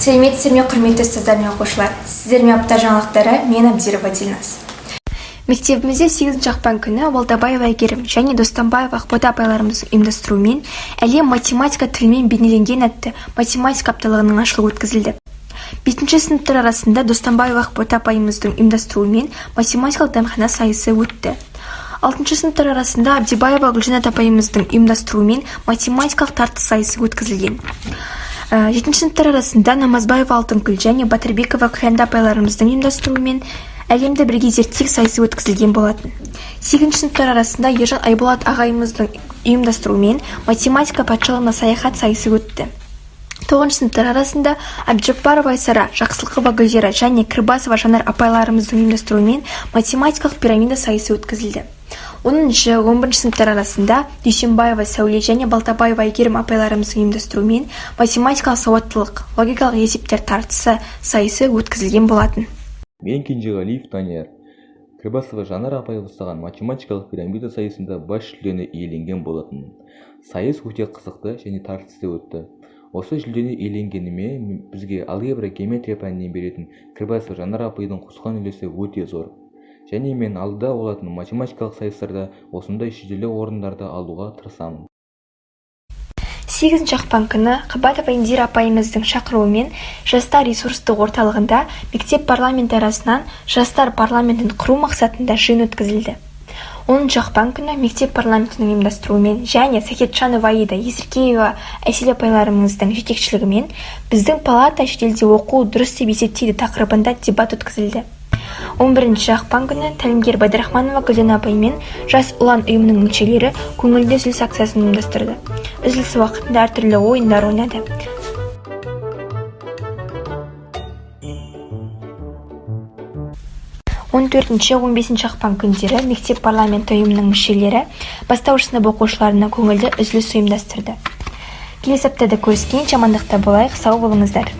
Сәлеметсіздер ме, құрметті ұстаздар мен оқушылар. Сіздермен апта жаңалықтары, мен Абдирова Дильназ. Мектебімізде 8 ақпан күні Балтабаева Әйгерім және Достанбаева Ақбота апайларымыздың ұйымдастыруымен әлем математика тілімен бейнеленген атты математика апталығының ашылуы өткізілді. 5-ші сыныптар арасында Достанбаева Ақбота апайымыздың ұйымдастыруымен математикалық дәмхана сайысы өтті. 6-ші сыныптар арасында Абдибаева Гүлжанат апайымыздың ұйымдастыруымен математикалық тартыс сайысы өткізілген. 7-ші сыныптар арасында Намазбаева Алтынгүл және Батырбекова Күләнда апайларымыздың ұйымдастыруымен әлемді бірге зерттеу сайысы өткізілген болатын. 8-ші сыныптар арасында Ержан Айболат ағайымыздың ұйымдастыруымен математика патшалығына саяхат сайысы өтті. 9-ші сыныптар арасында Абджаппарова Айсара, Жақсылықова Гүлзира және Кірбасова Жанар апайларымыздың ұйымдастыруымен математикалық пирамида сайысы өткізілді. 10-ші, 11-ші сыныптар арасында Дүйсенбаева Сәуле және Балтабаева Әйгерім апайларымыздың ұйымдастыруымен математикалық сауаттылық, логикалық есептер тартысы сайысы өткізілген болатын. Мен Кенжеғалиев Данияр. Кірбасова Жанар апай бастаған математикалық пирамида сайысында бас жүлдені иеленген болатын. Сайыс өте қызықты және тартысты өтті. Осы жүлдені иеленгеніме бізге алгебра геометрия пәнінен беретін Кірбасова Жанар апайдың қосқан үлесі өте зор. Және мен алдыда болатын математикалық сайыстарда осындай жүлделі орындарды алуға тырысамын. 8 ақпан күні Қабатова Индира апайымыздың шақыруымен жастар ресурстық орталығында мектеп парламенті арасынан жастар парламентін құру мақсатында жиын өткізілді. 10 ақпан күні мектеп парламентінің ұйымдастыруымен және Сакетчанова Аида, Есіркеева Әсел апайларымыздың жетекшілігімен біздің палата шетелде оқу дұрыс деп есептейді тақырыбында дебат өткізілді. 11 ақпан күні тәлімгер Байдарахманова Гүлжана апаймен жас ұлан ұйымының мүшелері көңілді үзіліс акциясын ұйымдастырды. Үзіліс уақытында әртүрлі ойындар ойнады. 14-15 ақпан күндері мектеп парламенті ұйымының мүшелері бастауыш сынып оқушыларына көңілді үзіліс ұйымдастырды. Келесі аптада көріскенше амандықта болайық, сау болыңыздар.